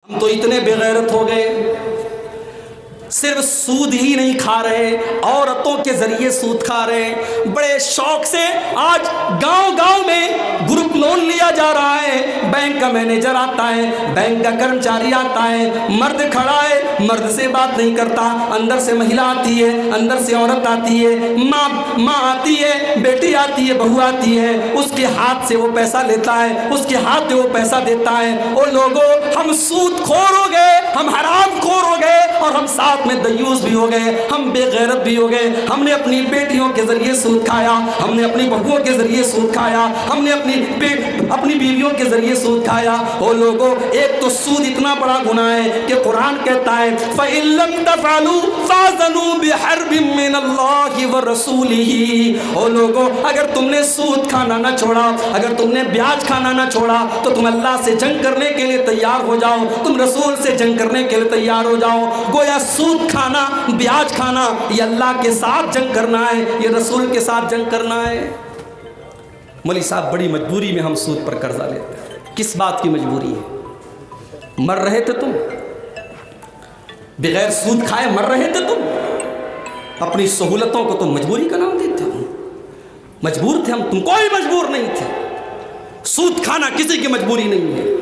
تو اتنے بےغیرت ہو گئے، صرف سود ہی نہیں کھا رہے، عورتوں کے ذریعے سود کھا رہے، بڑے شوق سے آج گاؤں گاؤں میں گروپ لون لیا جا رہا ہے، بینک کا مینیجر آتا ہے، بینک کا کرمچاری آتا ہے، مرد کھڑا ہے، مرد سے بات نہیں کرتا، اندر سے مہیلا آتی ہے، اندر سے عورت آتی ہے، ماں آتی ہے، بیٹی آتی ہے، بہو آتی ہے، اس کے ہاتھ سے وہ پیسہ لیتا ہے، اس کے ہاتھ میں وہ پیسہ دیتا ہے۔ او لوگوں، ہم سود خور ہو گئے، ہم حرام خور ہو گئے، اور ہم ساتھ میں دیوس بھی ہو گئے، ہم بے غیرت بھی ہو گئے۔ ہم نے اپنی بیٹیوں کے ذریعے سود کھایا، ہم نے اپنی بہوؤں کے ذریعے سود کھایا، ہم نے اپنی بیویوں کے ذریعے سود کھایا۔ او لوگوں، ایک تو سود اتنا بڑا گناہ ہے کہ قرآن کہتا ہے فَإِن لَّمْ تَفْعَلُوا فَأْذَنُوا بِحَرْبٍ مِّنَ اللَّهِ وَرَسُولِهِ۔ او لوگوں، اگر تم نے سود کھانا نہ چھوڑا، اگر تم نے بیاج کھانا نہ چھوڑا، تو تم اللہ سے جنگ کرنے کے لیے تیار ہو جاؤ، تم رسول سے جنگ کرنے کے لیے تیار ہو جاؤ۔ گویا سود کھانا، بیاج کھانا، یہ اللہ کے ساتھ جنگ کرنا ہے، یہ رسول کے ساتھ جنگ کرنا ہے۔ مولوی صاحب، بڑی مجبوری میں ہم سود پر قرضہ لیتے ہیں۔ کس بات کی مجبوری ہے؟ مر رہے تھے تم، بغیر سود کھائے مر رہے تھے تم، اپنی سہولتوں کو تم مجبوری کا نام دیتے ہو۔ مجبور تھے ہم، تم کوئی مجبور نہیں تھے۔ سود کھانا کسی کی مجبوری نہیں ہے۔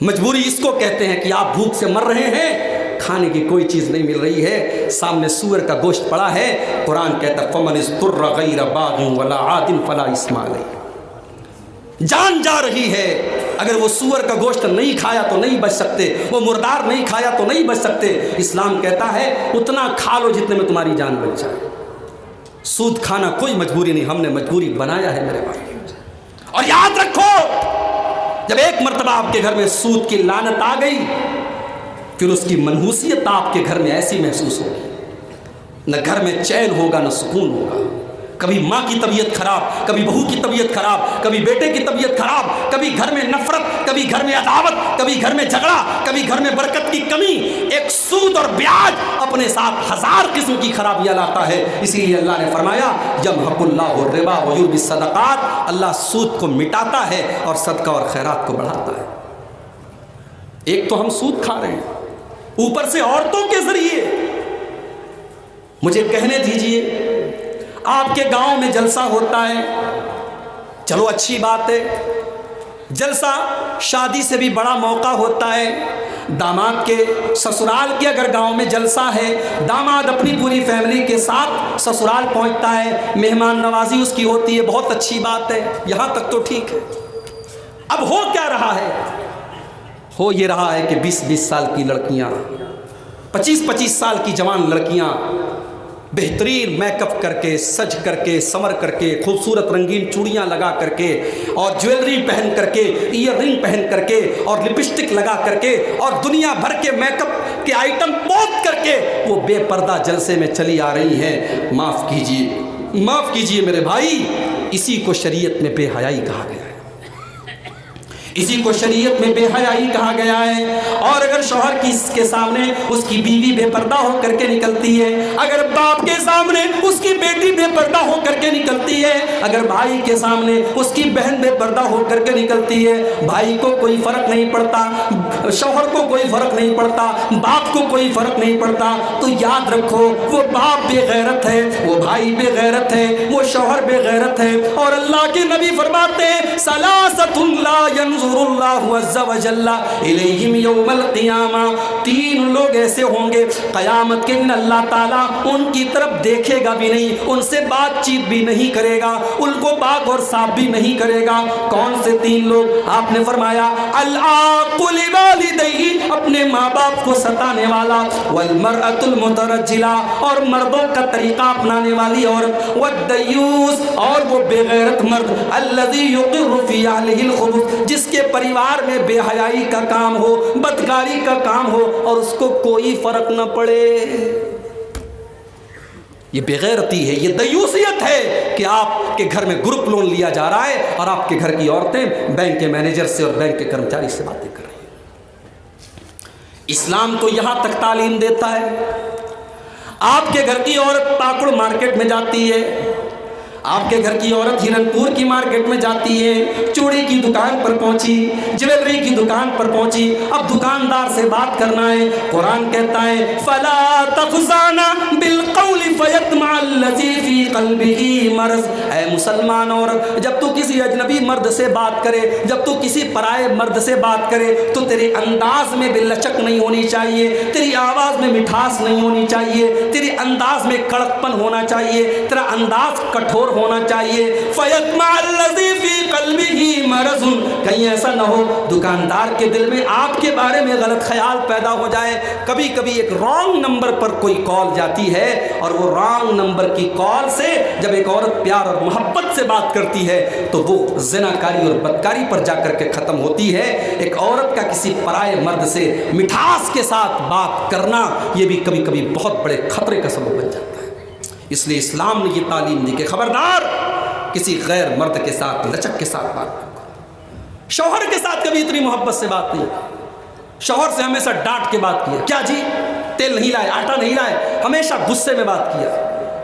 مجبوری اس کو کہتے ہیں کہ آپ بھوک سے مر رہے ہیں، کھانے کی کوئی چیز نہیں مل رہی ہے، سامنے سور کا گوشت پڑا ہے، قرآن کہتا ہے فَمَنِ اسْتُرَّ غَيْرَ بَاغٍ وَلَا عَادٍ فَلَا إِثْمَ عَلَيْهِ۔ جان جا رہی ہے، اگر وہ سور کا گوشت نہیں کھایا تو نہیں بچ سکتے، وہ مردار نہیں کھایا تو نہیں بچ سکتے۔ اسلام کہتا ہے اتنا کھا لو جتنے میں تمہاری جان بچ جائے۔ سود کھانا کوئی مجبوری نہیں، ہم نے مجبوری بنایا ہے میرے بھائی۔ اور یاد رکھو، جب ایک مرتبہ آپ کے گھر میں سود کی لعنت آ گئی، پھر اس کی منحوسیت آپ کے گھر میں ایسی محسوس ہوگی، نہ گھر میں چین ہوگا نہ سکون ہوگا۔ کبھی ماں کی طبیعت خراب، کبھی بہو کی طبیعت خراب، کبھی بیٹے کی طبیعت خراب، کبھی گھر میں نفرت، کبھی گھر میں عداوت، کبھی گھر میں جھگڑا، کبھی گھر میں برکت کی کمی۔ ایک سود اور بیاج اپنے ساتھ ہزار قسم کی خرابیاں لاتا ہے۔ اسی لیے اللہ نے فرمایا یمحق اللہ الربا ویربی الصدقات، اللہ سود کو مٹاتا ہے اور صدقہ اور خیرات کو بڑھاتا ہے۔ ایک تو ہم سود کھا رہے ہیں، اوپر سے عورتوں کے ذریعے۔ مجھے کہنے دیجئے، آپ کے گاؤں میں جلسہ ہوتا ہے، چلو اچھی بات ہے، جلسہ شادی سے بھی بڑا موقع ہوتا ہے۔ داماد کے سسرال کے اگر گاؤں میں جلسہ ہے، داماد اپنی پوری فیملی کے ساتھ سسرال پہنچتا ہے، مہمان نوازی اس کی ہوتی ہے، بہت اچھی بات ہے، یہاں تک تو ٹھیک ہے۔ اب ہو کیا رہا ہے؟ ہو یہ رہا ہے کہ 20-20 سال کی لڑکیاں، 25-25 سال کی جوان لڑکیاں بہترین میک اپ کر کے، سج کر کے، سمر کر کے، خوبصورت رنگین چوڑیاں لگا کر کے، اور جویلری پہن کر کے، ایئر رنگ پہن کر کے، اور لپسٹک لگا کر کے، اور دنیا بھر کے میک اپ کے آئٹم پوت کر کے وہ بے پردہ جلسے میں چلی آ رہی ہیں۔ معاف کیجئے میرے بھائی، اسی کو شریعت میں بے حیائی کہا گیا ہے، اسی کو شریعت میں بے حیائی کہا گیا ہے۔ اور اگر شوہر کے سامنے اس کی بیوی بے پردہ ہو کر کے نکلتی ہے، اگر باپ کے سامنے اس کی بیٹی بے پردہ ہو کر کے نکلتی ہے، اگر بھائی کے سامنے اس کی بہن بے پردہ ہو کر کے نکلتی ہے، بھائی کو کوئی فرق نہیں پڑتا، شوہر کو کوئی فرق نہیں پڑتا، باپ کو کوئی فرق نہیں پڑتا، تو یاد رکھو وہ باپ بے غیرت ہے، وہ بھائی بے غیرت ہے، وہ شوہر بے غیرت ہے۔ اور اللہ کے نبی فرماتے ہیں ثلاثۃ لا ينظر اللہ عز وجل الیہم یوم القیامہ، 3 لوگ ایسے ہوں گے قیامت کے دن اللہ تعالیٰ ان کی طرف دیکھے گا بھی نہیں، ان سے بات چیت بھی نہیں کرے گا، ان کو پاک اور صاف بھی نہیں کرے گا۔ کون سے 3 لوگ؟ آپ نے فرمایا العاق لوالدیہ، اپنے ماں باپ کو ستانے والا، والمرأة المترجلہ، اور مردوں کا طریقہ اپنانے والی عورت، والدیوس، اور وہ بے غیرت مرد، الذی یقر فی اہلہ الخبث، جس کے پریوار میں بے حیائی کا کام ہو، بدکاری کا کام ہو، اور اس کو کوئی فرق نہ پڑے۔ یہ بے غیرتی ہے، یہ دیوسیت ہے کہ آپ کے گھر میں گروپ لون لیا جا رہا ہے اور آپ کے گھر کی عورتیں بینک کے مینیجر سے اور بینک کے کرمچاری سے باتیں کر رہی ہیں۔ اسلام تو یہاں تک تعلیم دیتا ہے، آپ کے گھر کی عورت پاکڑ مارکیٹ میں جاتی ہے، آپ کے گھر کی عورت ہرنپور کی مارکیٹ میں جاتی ہے، چوڑی کی دکان پر پہنچی، جویلری کی دکان پر پہنچی، اب دکاندار سے بات کرنا ہے، قرآن کہتا ہے فَلَا تَخْضَعْنَ بِالْقَوْلِ فَيَطْمَعَ الَّذِي فِي قَلْبِهِ مَرَضٌ۔ اے مسلمان عورت، جب تو کسی اجنبی مرد سے بات کرے، جب تو کسی پرائے مرد سے بات کرے تو تیرے انداز میں بے لچک نہیں ہونی چاہیے، تیری آواز میں مٹھاس نہیں ہونی چاہیے، تیرے انداز میں کڑک ہونا چاہیے، تیرا انداز کٹھور ہونا چاہیے۔ فَيَطْمَعَ الَّذِي فِي قَلْبِهِ مَرَضٌ، کہیں ایسا نہ ہو دکاندار کے دل میں آپ کے بارے میں غلط خیال پیدا ہو جائے۔ کبھی کبھی ایک رانگ نمبر پر کوئی کال جاتی ہے، اور وہ رانگ نمبر کی کال سے جب ایک عورت پیار اور محبت سے بات کرتی ہے تو وہ زناکاری اور بدکاری پر جا کر کے ختم ہوتی ہے۔ ایک عورت کا کسی پرائے مرد سے مٹھاس کے ساتھ بات کرنا یہ بھی کبھی کبھی بہت بڑے خطرے کا سبب بن جاتا ہے۔ اس لیے اسلام نے یہ تعلیم دی کہ خبردار کسی غیر مرد کے ساتھ لچک کے ساتھ بات نہ کرو۔ شوہر کے ساتھ کبھی اتنی محبت سے بات نہیں کی، شوہر سے ہمیشہ ڈانٹ کے بات کیا، کیا جی تیل نہیں لائے، آٹا نہیں لائے، ہمیشہ غصے میں بات کیا،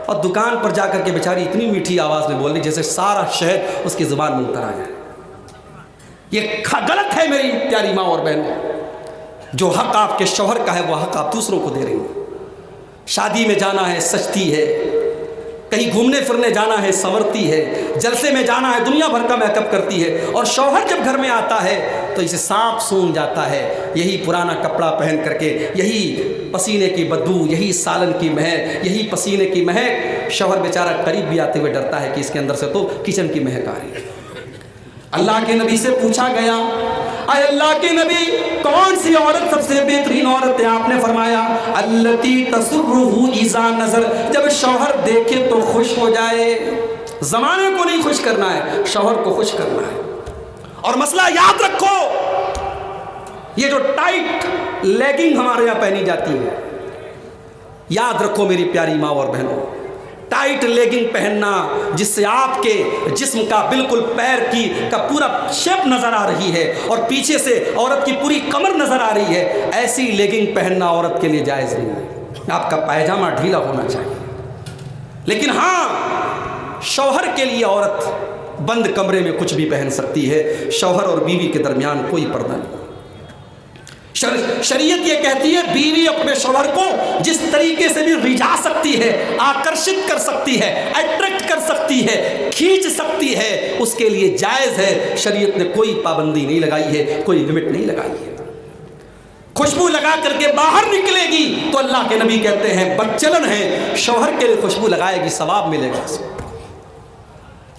اور دکان پر جا کر کے بیچاری اتنی میٹھی آواز میں بول رہی جیسے سارا شہد اس کی زبان میں اتر آ جائے۔ یہ غلط ہے میری پیاری ماں اور بہنوں، جو حق آپ کے شوہر کا ہے وہ حق آپ دوسروں کو دے رہی ہیں۔ شادی میں جانا ہے سجتی ہے، کہیں گھومنے پھرنے جانا ہے سنورتی ہے، جلسے میں جانا ہے دنیا بھر کا میک اپ کرتی ہے، اور شوہر جب گھر میں آتا ہے تو اسے سانپ سونگھ جاتا ہے، یہی پرانا کپڑا پہن کر کے، یہی پسینے کی بدبو، یہی سالن کی مہک، یہی پسینے کی مہک۔ شوہر بیچارہ قریب بھی آتے ہوئے ڈرتا ہے کہ اس کے اندر سے تو کچن کی مہک آ رہی ہے۔ اللہ کے نبی سے پوچھا گیا، اے اللہ کے نبی کون سی عورت سب سے بہترین عورت ہے؟ آپ نے فرمایا التی تسرہ اذا نظر، جب شوہر دیکھے تو خوش ہو جائے۔ زمانے کو نہیں خوش کرنا ہے، شوہر کو خوش کرنا ہے۔ اور مسئلہ یاد رکھو، یہ جو ٹائٹ لیگنگ ہمارے یہاں پہنی جاتی ہے، یاد رکھو میری پیاری ماں اور بہنوں، ٹائٹ لیگنگ پہننا جس سے آپ کے جسم کا بالکل پیر کا پورا شیپ نظر آ رہی ہے اور پیچھے سے عورت کی پوری کمر نظر آ رہی ہے، ایسی لیگنگ پہننا عورت کے لیے جائز نہیں ہے۔ آپ کا پائجامہ ڈھیلا ہونا چاہیے، لیکن ہاں شوہر کے لیے عورت بند کمرے میں کچھ بھی پہن سکتی ہے، شوہر اور بیوی کے درمیان کوئی پردہ نہیں۔ شریعت یہ کہتی ہے بیوی اپنے شوہر کو جس طریقے سے بھی رجا سکتی ہے، آکرشت کر سکتی ہے، اٹریکٹ کر سکتی ہے، کھینچ سکتی ہے، اس کے لیے جائز ہے۔ شریعت نے کوئی پابندی نہیں لگائی ہے، کوئی لمٹ نہیں لگائی ہے۔ خوشبو لگا کر کے باہر نکلے گی تو اللہ کے نبی کہتے ہیں بدچلن ہے، شوہر کے لیے خوشبو لگائے گی ثواب ملے گا۔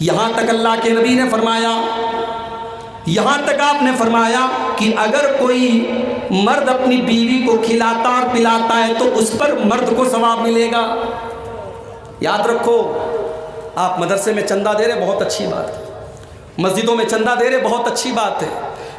یہاں تک اللہ کے نبی نے فرمایا، یہاں تک آپ نے فرمایا کہ اگر کوئی مرد اپنی بیوی کو کھلاتا اور پلاتا ہے تو اس پر مرد کو ثواب ملے گا۔ یاد رکھو، آپ مدرسے میں چندہ دے رہے بہت اچھی بات ہے، مسجدوں میں چندہ دے رہے بہت اچھی بات ہے،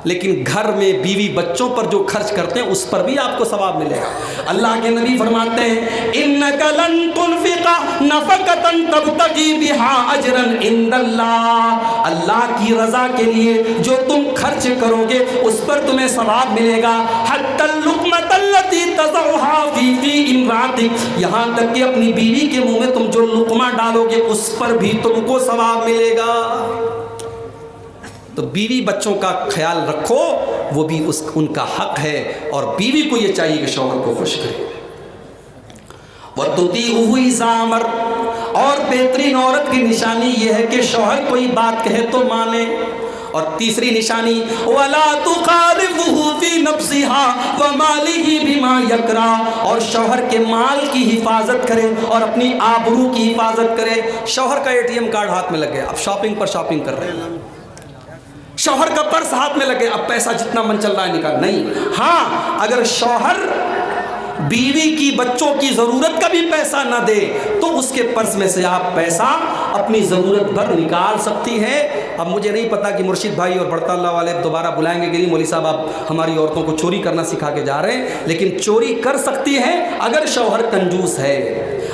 لیکن گھر میں بیوی بچوں پر جو خرچ کرتے ہیں اس پر بھی آپ کو ثواب ملے گا۔ اللہ کے نبی فرماتے ہیں اِنَّكَ لَن تُنْفِقَ نَفَقَةً تَبْتَغِي بِهَا أَجْرًا عِندَ اللَّهِ، اللہ کی رضا کے لیے جو تم خرچ کرو گے اس پر تمہیں ثواب ملے گا۔ حَتَّى اللُّقْمَةَ الَّتِي تَضَعُهَا فِي امْرَأَتِكَ، یہاں تک کہ اپنی بیوی کے منہ میں تم جو لقمہ ڈالو گے اس پر بھی تم کو ثواب ملے گا۔ تو بیوی بچوں کا خیال رکھو، وہ بھی ان کا حق ہے، اور بیوی کو یہ چاہیے کہ شوہر کو خوش کرے۔ وَتُطِيعُهُ إِذَا أَمَرَ، اور بہترین عورت کی نشانی یہ ہے کہ شوہر کوئی بات کہے تو مانے۔ اور تیسری نشانی وَلَا تُخَالِفُهُ فِي نَفْسِهَا وَمَالِهِ بِمَا يَكْرَهُ، اور شوہر کے مال کی حفاظت کرے اور اپنی آبرو کی حفاظت کرے۔ شوہر کا ATM کارڈ ہاتھ میں لگ گیا، اب شاپنگ پر شاپنگ کر رہے ہیں، شوہر کا پرس ہاتھ میں لگے، اب پیسہ جتنا من چل رہا ہے نکال، نہیں۔ ہاں اگر شوہر بیوی کی بچوں کی ضرورت کا بھی پیسہ نہ دے تو اس کے پرس میں سے آپ پیسہ اپنی ضرورت بھر نکال سکتی ہے۔ اب مجھے نہیں پتا کہ مرشد بھائی اور بڑھتا اللہ والے دوبارہ بلائیں گے کہ نہیں مولوی صاحب آپ ہماری عورتوں کو چوری کرنا سکھا کے جا رہے ہیں، لیکن چوری کر سکتی ہے اگر شوہر کنجوس ہے۔